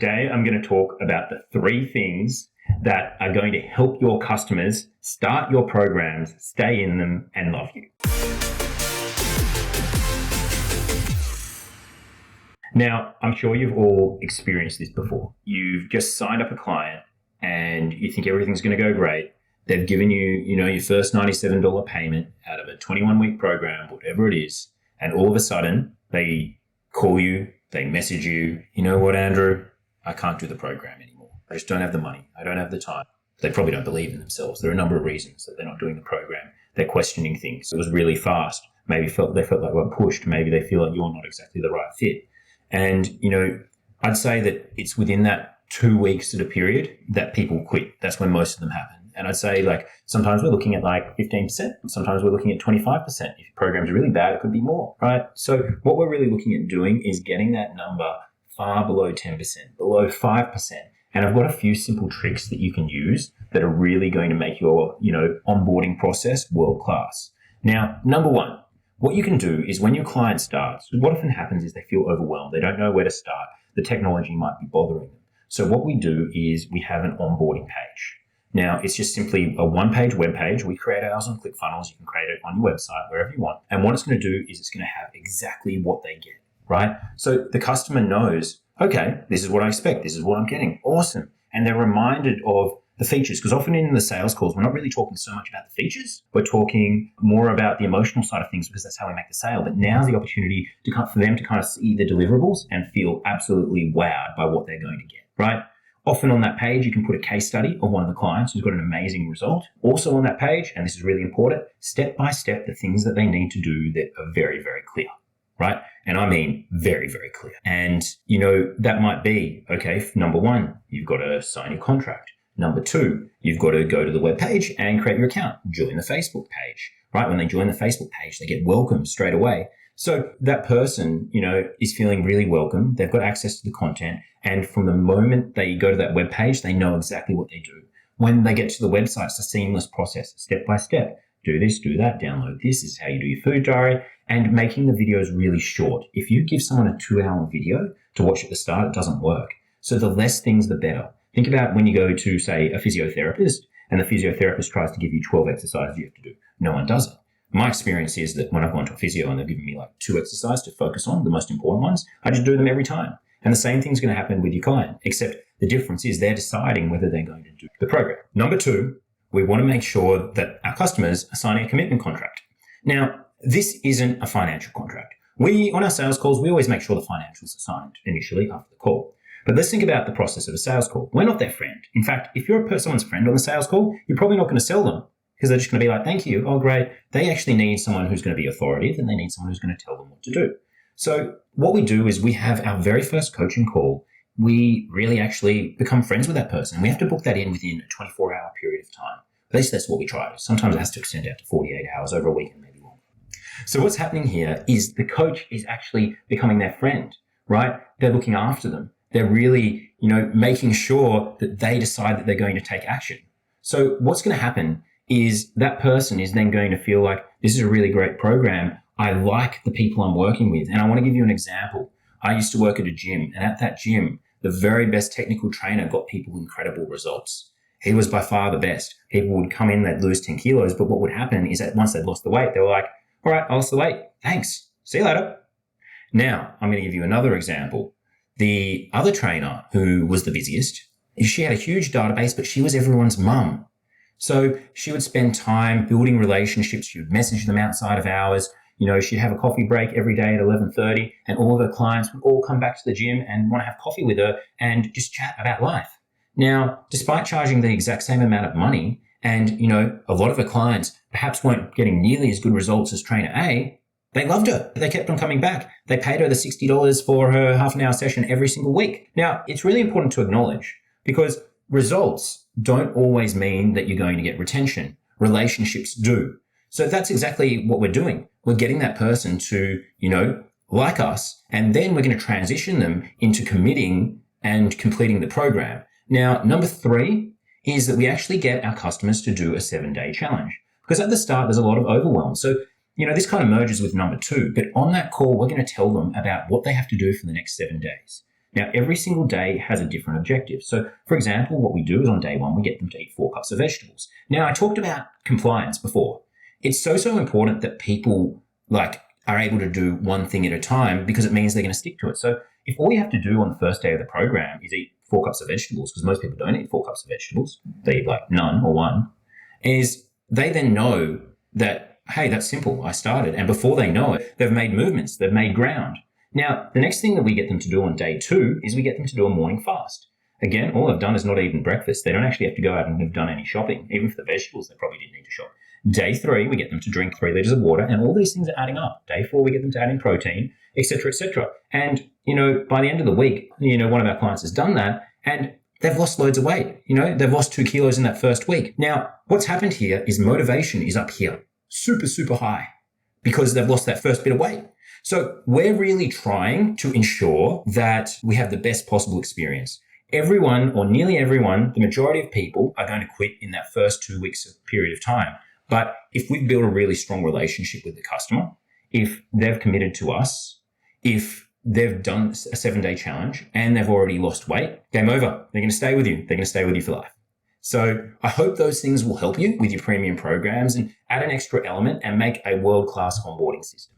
Today, I'm going to talk about the 3 things that are going to help your customers start your programs, stay in them, and love you. Now, I'm sure you've all experienced this before. You've just signed up a client and you think everything's going to go great. They've given you, your first $97 payment out of a 21-week program, whatever it is. And all of a sudden, they call you, they message you, you know what, Andrew? I can't do the program anymore. I just don't have the money. I don't have the time. They probably don't believe in themselves. There are a number of reasons that they're not doing the program. They're questioning things. It was really fast. Maybe they felt like they were pushed. Maybe they feel like you're not exactly the right fit. And, I'd say that it's within that 2 weeks of a period that people quit. That's when most of them happen. And I'd say sometimes we're looking at 15%. Sometimes we're looking at 25%. If your program's really bad, it could be more, right? So what we're really looking at doing is getting that number far below 10%, below 5%. And I've got a few simple tricks that you can use that are really going to make your, onboarding process world class. Now, number 1, what you can do is when your client starts, what often happens is they feel overwhelmed. They don't know where to start. The technology might be bothering them. So what we do is we have an onboarding page. Now, it's just simply a 1-page web page. We create ours on ClickFunnels. You can create it on your website, wherever you want. And what it's going to do is it's going to have exactly what they get, right? So the customer knows, okay, this is what I expect. This is what I'm getting. Awesome. And they're reminded of the features, because often in the sales calls, we're not really talking so much about the features. We're talking more about the emotional side of things because that's how we make the sale. But now's the opportunity for them to kind of see the deliverables and feel absolutely wowed by what they're going to get, right? Often on that page, you can put a case study of one of the clients who's got an amazing result. Also on that page, and this is really important, step by step, the things that they need to do that are very, very clear, right? And I mean very, very clear. And, that might be, okay, number 1, you've got to sign your contract. Number 2, you've got to go to the web page and create your account, join the Facebook page, right? When they join the Facebook page, they get welcomed straight away. So that person, is feeling really welcome. They've got access to the content. And from the moment they go to that web page, they know exactly what they do. When they get to the website, it's a seamless process, step by step. Do this, do that, download this. This is how you do your food diary. And making the videos really short. If you give someone a 2-hour video to watch at the start, it doesn't work. So the less things, the better. Think about when you go to, say, a physiotherapist, and the physiotherapist tries to give you 12 exercises you have to do. No one does it. My experience is that when I've gone to a physio and they've given me 2 exercises to focus on, the most important ones, I just do them every time. And the same thing's going to happen with your client, except the difference is they're deciding whether they're going to do the program. Number 2, we want to make sure that our customers are signing a commitment contract. Now, this isn't a financial contract. On our sales calls, we always make sure the financials are signed initially after the call. But let's think about the process of a sales call. We're not their friend. In fact, if you're someone's friend on the sales call, you're probably not going to sell them because they're just going to be like, thank you. Oh, great. They actually need someone who's going to be authoritative and they need someone who's going to tell them what to do. So what we do is we have our very first coaching call. We really actually become friends with that person. And we have to book that in within a 24-hour period of time. At least that's what we try. Sometimes it has to extend out to 48 hours over a weekend, maybe longer. So what's happening here is the coach is actually becoming their friend, right? They're looking after them. They're really, making sure that they decide that they're going to take action. So what's going to happen is that person is then going to feel like this is a really great program. I like the people I'm working with. And I want to give you an example. I used to work at a gym, and at that gym, the very best technical trainer got people incredible results. He was by far the best. People would come in, they'd lose 10 kilos. But what would happen is that once they'd lost the weight, they were like, all right, I lost the weight. Thanks. See you later. Now, I'm going to give you another example. The other trainer who was the busiest, she had a huge database, but she was everyone's mum. So she would spend time building relationships. She would message them outside of hours. She'd have a coffee break every day at 11:30, and all of her clients would all come back to the gym and want to have coffee with her and just chat about life. Now, despite charging the exact same amount of money, and, a lot of her clients perhaps weren't getting nearly as good results as trainer A, they loved her. They kept on coming back. They paid her the $60 for her half-an-hour session every single week. Now, it's really important to acknowledge because results don't always mean that you're going to get retention. Relationships do. So that's exactly what we're doing. We're getting that person to, like us, and then we're going to transition them into committing and completing the program. Now, number 3 is that we actually get our customers to do a 7-day challenge because at the start, there's a lot of overwhelm. So this kind of merges with number 2, but on that call, we're going to tell them about what they have to do for the next 7 days. Now, every single day has a different objective. So, for example, what we do is on day one, we get them to eat 4 cups of vegetables. Now, I talked about compliance before. It's so important that people are able to do one thing at a time because it means they're going to stick to it. So if all you have to do on the first day of the program is eat 4 cups of vegetables, because most people don't eat 4 cups of vegetables, they eat none or one, is they then know that, hey, that's simple. I started. And before they know it, they've made movements, they've made ground. Now, the next thing that we get them to do on day 2 is we get them to do a morning fast. Again, all they've done is not eaten breakfast. They don't actually have to go out and have done any shopping. Even for the vegetables, they probably didn't need to shop. Day 3, we get them to drink 3 liters of water, and all these things are adding up. Day 4, we get them to add in protein, etc., etc. And, by the end of the week, one of our clients has done that, and they've lost loads of weight. They've lost 2 kilos in that first week. Now, what's happened here is motivation is up here, super, super high, because they've lost that first bit of weight. So we're really trying to ensure that we have the best possible experience. Everyone, or nearly everyone, the majority of people are going to quit in that first 2 weeks of period of time. But if we build a really strong relationship with the customer, if they've committed to us, if they've done a 7-day challenge and they've already lost weight, game over. They're going to stay with you. They're going to stay with you for life. So I hope those things will help you with your premium programs and add an extra element and make a world-class onboarding system.